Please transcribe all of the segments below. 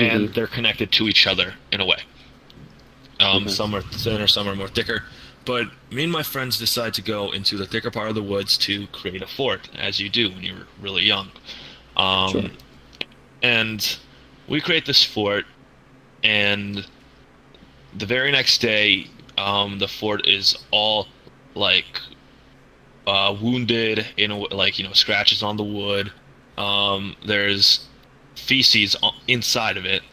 and they're connected to each other in a way. Some are thinner, some are more thicker. But me and my friends decide to go into the thicker part of the woods to create a fort, as you do when you're really young. Sure. And we create this fort, and the very next day, the fort is all like wounded in like scratches on the wood. There's feces inside of it.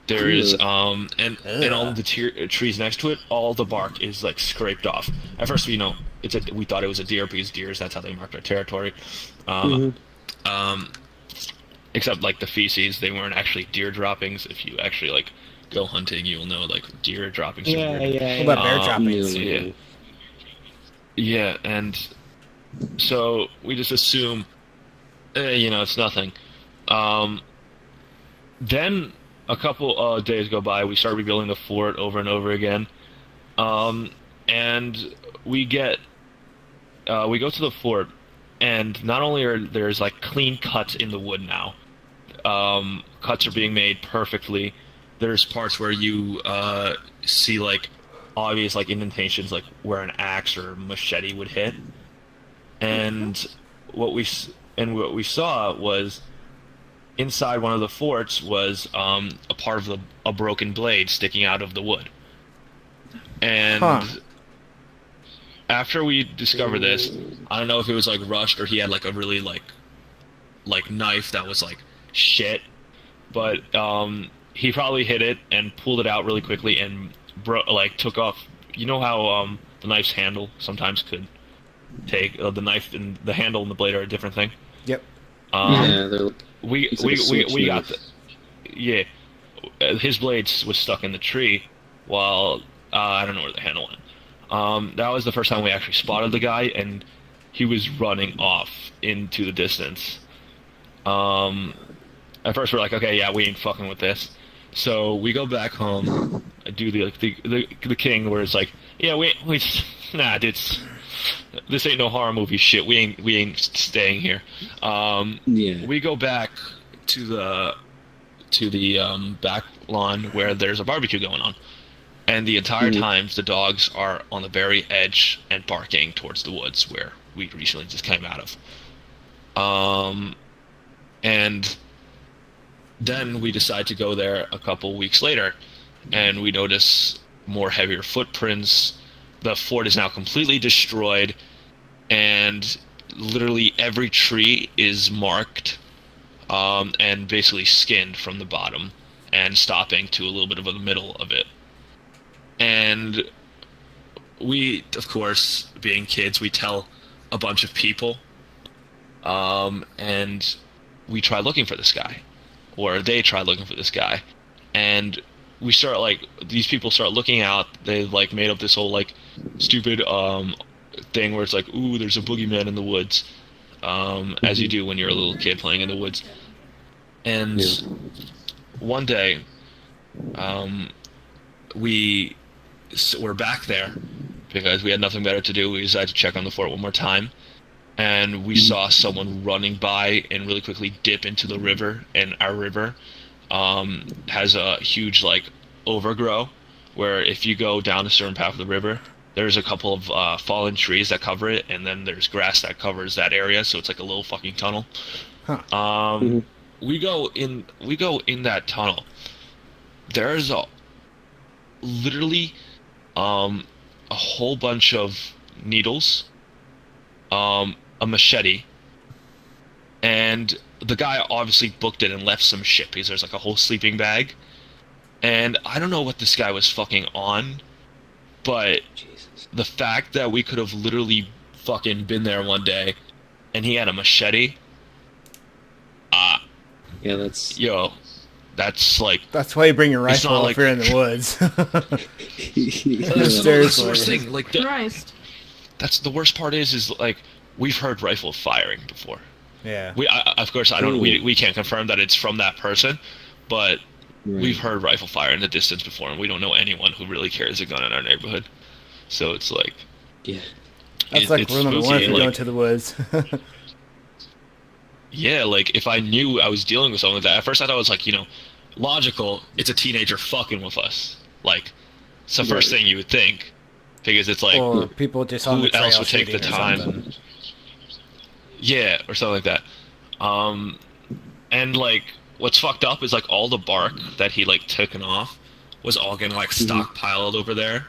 There is and all the trees next to it, all the bark is like scraped off. At first, we thought it was a deer because deers, that's how they marked our territory. Except like the feces, they weren't actually deer droppings. If you actually like go hunting, you'll know like deer droppings. Yeah. What about bear droppings? Yeah, and so we just assume, it's nothing. Then a couple days go by, we start rebuilding the fort over and over again, and we go to the fort, and not only are there's like clean cuts in the wood now, cuts are being made perfectly. There's parts where you see like obvious like indentations, like where an axe or machete would hit, and what we saw was inside one of the forts was a part of a broken blade sticking out of the wood. And after we discovered this, I don't know if it was like rushed or he had like a really like knife that was like shit, but he probably hit it and pulled it out really quickly and took off. You know how the knife's handle sometimes could take the knife and the handle and the blade are a different thing. Yep. We got his blade was stuck in the tree while I don't know where the handle went. That was the first time we actually spotted the guy, and he was running off into the distance. At first we're like, okay, yeah, we ain't fucking with this. So we go back home, do the king where it's like, yeah, we nah, this ain't no horror movie shit. We ain't staying here. We go back to the back lawn where there's a barbecue going on, and the entire time the dogs are on the very edge and barking towards the woods where we recently just came out of. And then we decide to go there a couple weeks later, and we notice more heavier footprints. The fort is now completely destroyed, and literally every tree is marked and basically skinned from the bottom and stopping to a little bit of the middle of it. And we, of course, being kids, we tell a bunch of people, and we try looking for this guy, or they try looking for this guy, and we start these people start looking out. They made up this whole stupid thing where it's like, ooh, there's a boogeyman in the woods, as you do when you're a little kid playing in the woods. And one day, we were back there because we had nothing better to do. We decided to check on the fort one more time, and we saw someone running by and really quickly dip into the river. And our river has a huge overgrow where if you go down a certain path of the river, there's a couple of fallen trees that cover it, and then there's grass that covers that area, so it's like a little fucking tunnel. We go in that tunnel. There's literally a whole bunch of needles, a machete, and the guy obviously booked it and left some shit because there's a whole sleeping bag. And I don't know what this guy was fucking on, but the fact that we could have literally fucking been there one day and he had a machete, that's that's why you bring your rifle if you're in the woods. That's the worst thing. That's the worst part is we've heard rifle firing before. Yeah. Of course we can't confirm that it's from that person, but we've heard rifle fire in the distance before, and we don't know anyone who really carries a gun in our neighborhood. So it's that's rule number one if you're going to the woods. Yeah, if I knew I was dealing with something like that, at first I thought it was logical. It's a teenager fucking with us. Like, it's the first thing you would think, because it's like, or people just on the trail else would take the shooting or time? something. Yeah, or something like that. And like, what's fucked up is like all the bark that he like taken off was all getting like stockpiled over there.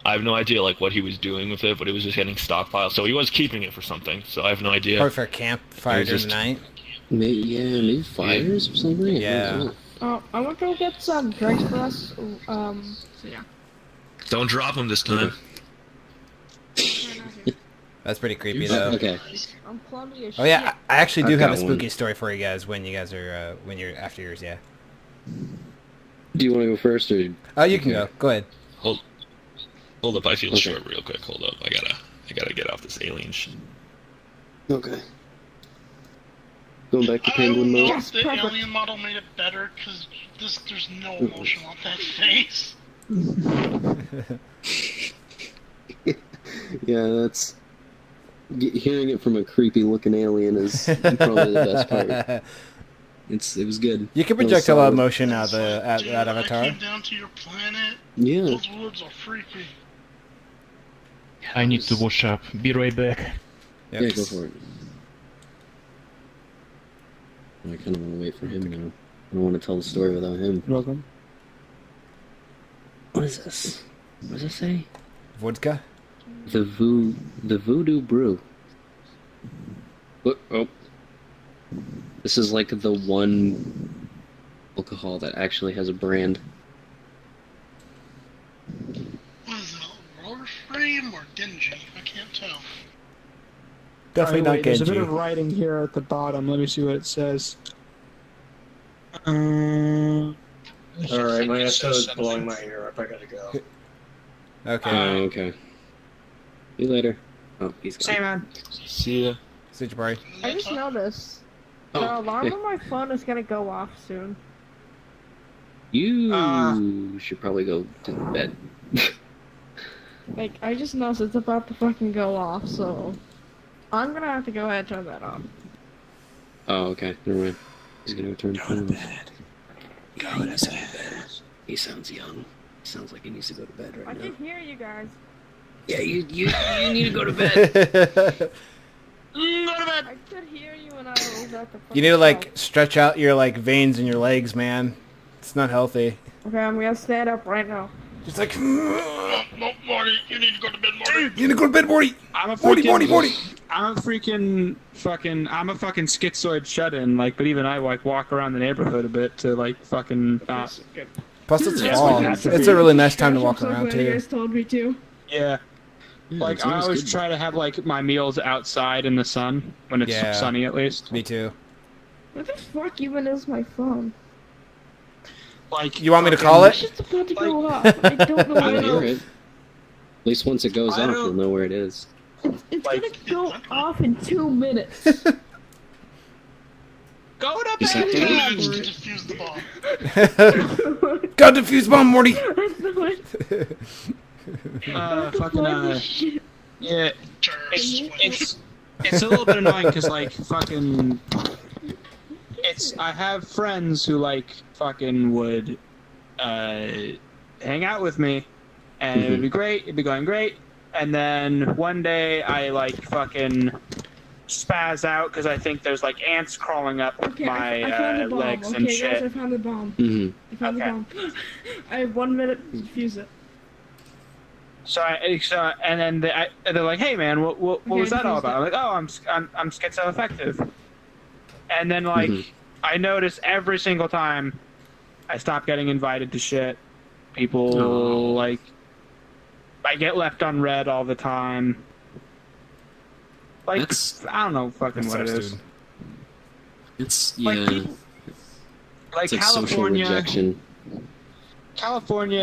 I have no idea like what he was doing with it, but it was just getting stockpiled. So he was keeping it for something. So I have no idea. Or for campfire during the night. Maybe fires or something. Yeah. I'm gonna go get some drinks for us. So yeah. Don't drop him this time. That's pretty creepy though. Okay. I'm clumsy as Oh yeah, shit. I actually do I've have a got spooky one. story for you guys when you guys are when you're after yours. Yeah. Do you want to go first, or? Oh, you can go. Go ahead. Hold up, I feel Okay. short real quick. Hold up, I gotta get off this alien shit. Okay. Going back to I penguin don't know mode. if the alien model made it better, because there's no emotion on that face. Yeah, that's hearing it from a creepy-looking alien is probably the best part. It was good. You can That was project a lot of solid. motion out of the Dude, that I avatar. came down to your planet. Yeah. Those woods are freaky. I need to wash up. Be right back. Yep. Yeah, go for it. I kind of want to wait for him now. I don't want to tell the story without him. Welcome. What is this? What does it say? Vodka. The Voodoo Brew. Oh. This is like the one alcohol that actually has a brand. What is that, roller frame or dingy? I can't tell. Definitely not There's a bit Genji. of writing here at the bottom. Let me see what it says. Alright, my episode's blowing my ear up. I gotta go. Okay. Oh, okay. See you later. Oh, he's gone. Say, man. See ya. See you, Jabari. I just noticed the Oh, alarm yeah. on my phone is gonna go off soon. You should probably go to bed. Like, I just noticed it's about to fucking go off, so I'm gonna have to go ahead and turn that on. Oh, okay. Never mind. He's gonna turn Go to phone. bed. Go to bed. He sounds young. He sounds like he needs to go to bed I right now. can hear you guys. Yeah, you need to go to bed. I could hear you when I was at the You need to like fucking stretch out your like veins in your legs, man. It's not healthy. house. Okay, I'm gonna stand up right now. Just like No, Morty, you need to go to bed, Morty. you need to go to bed, Morty. I'm a Morty, freaking, Morty. I'm a fucking schizoid shut-in, like, but even I, like, walk around the neighborhood a bit to, like, fucking, Plus it's Yeah, fall. it's It's a really nice time to Gosh, walk I'm so around glad You too. guys told me to. yeah. Yeah, Like, it's I always good. try to have, like, my meals outside in the sun, when it's Yeah. sunny at least. Me too. What the fuck even is my phone? Like, You want me to fucking- call It's it? just about to go off. I don't know I where don't hear it it. is. At least once it goes I off, don't- you'll know where it is. It's Like- gonna go off in 2 minutes. Go to Just have to bed! leave. Just to defuse the bomb. Got defuse bomb, Morty. I know it. Fucking, Shit. yeah. Terrorists. It's a little bit annoying because like fucking I have friends who like fucking would hang out with me and it would be great, it'd be going great, and then one day I like fucking spaz out because I think there's like ants crawling up Okay, my I found the bomb. legs Okay, and guys, shit. I found the bomb. Mm-hmm. I found the Okay. bomb. I have 1 minute to defuse it. So and then they're like, "Hey man, what Okay, was that all defused about?" I'm like, "Oh, I'm schizoaffective." And then like I notice every single time I stop getting invited to shit, people Oh. like I get left on red all the time. Like That's- I don't know fucking what it Sucks, is. dude. It's Like yeah. people, like It's like social California. rejection. California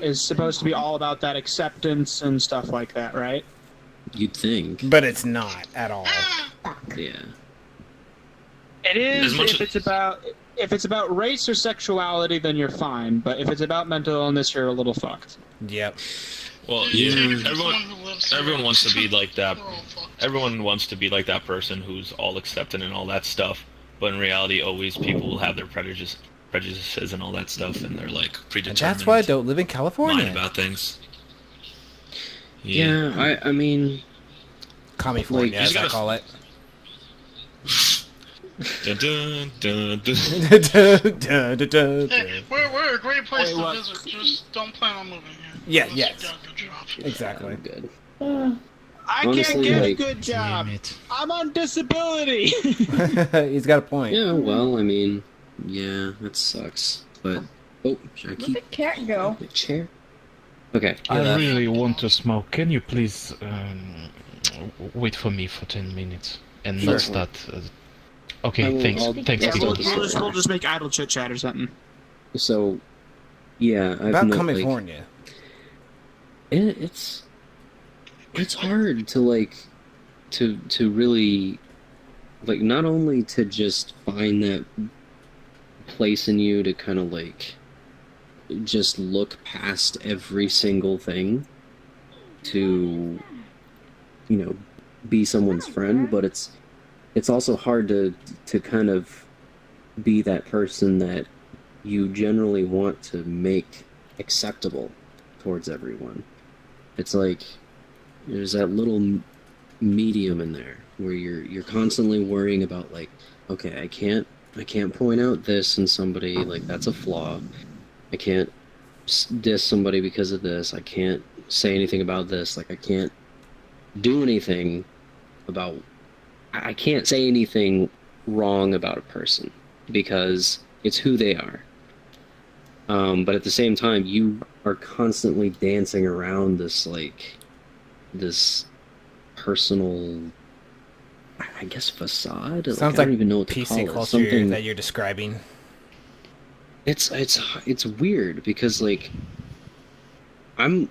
is supposed to be all about that acceptance and stuff like that, right? You'd think. But it's not at all. Yeah. It is As much if it's about race or sexuality, then you're fine. But if it's about mental illness, you're a little fucked. Yep. Well, Yeah. yeah, everyone wants to be like that. We're all fucked. Everyone wants to be like that person who's all accepting and all that stuff. But in reality, always people will have their prejudices prejudices and all that stuff, and they're like And predetermined. that's why I don't live in mind California. about things. Yeah, I mean, California, Like, as you I gotta- call it. Dun, dun, dun, dun. Hey, we're a great place Wait, to what? visit. Just don't plan on moving here. Yeah, Unless yes. you got a good job. Exactly. I'm good. I Honestly, can't get a like- good job. Damn it. I'm on disability. He's got a point. Yeah, well, I mean, yeah, that sucks. But oh, should I Where'd keep the cat go? my chair? Okay. I yeah, really want to smoke. Can you please wait for me for 10 minutes and Sure. not start? I Okay, will- thanks. I'll- Thanks, I'll people. tell the story. We'll just make idle chit chat or something. So, yeah, I've About like, California. it's hard to like to really like not only to just find that place in you to kind of like just look past every single thing to be someone's friend, but it's also hard to kind of be that person that you generally want to make acceptable towards everyone. It's like there's that little medium in there where you're constantly worrying about like, okay, I can't point out this in somebody, like that's a flaw. I can't diss somebody because of this. I can't say anything about this. Like I can't do anything about. I can't say anything wrong about a person because it's who they are. But at the same time, you are constantly dancing around this personal, I guess, facade. Sounds I like don't even know what to PC call it. culture Something that you're describing. it's weird because like I'm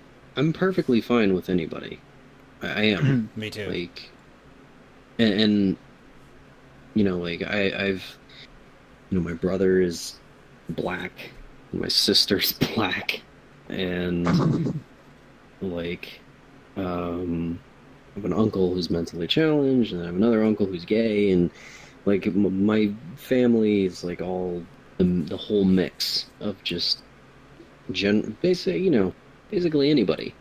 perfectly fine with anybody. I am. Me too. Like, and like I've my brother is black, and my sister's black, and like I have an uncle who's mentally challenged, and I have another uncle who's gay, and like my family is like all the whole mix of just basically anybody.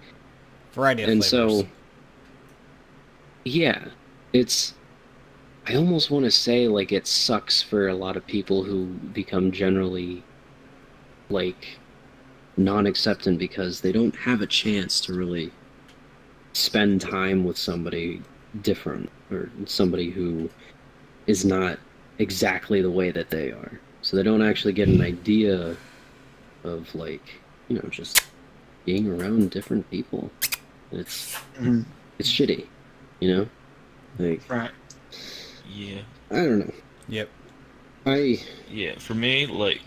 Variety of And flavors. so, yeah, I almost want to say like it sucks for a lot of people who become generally like non-acceptant because they don't have a chance to really spend time with somebody different or somebody who is not exactly the way that they are. So they don't actually get an idea of like, just being around different people. It's shitty, Like, Right. Yeah. I don't know. Yep. Yeah, for me, like,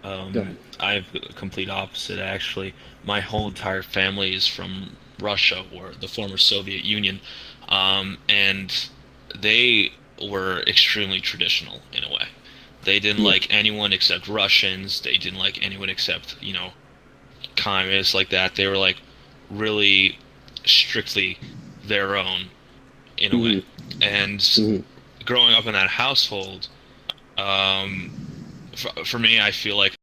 Go ahead. I have the complete opposite, actually. My whole entire family is from Russia, or the former Soviet Union, and they were extremely traditional, in a way. They didn't like anyone except Russians, they didn't like anyone except, communists like that. They were, like, really strictly their own, in a way. And growing up in that household, for me, I feel like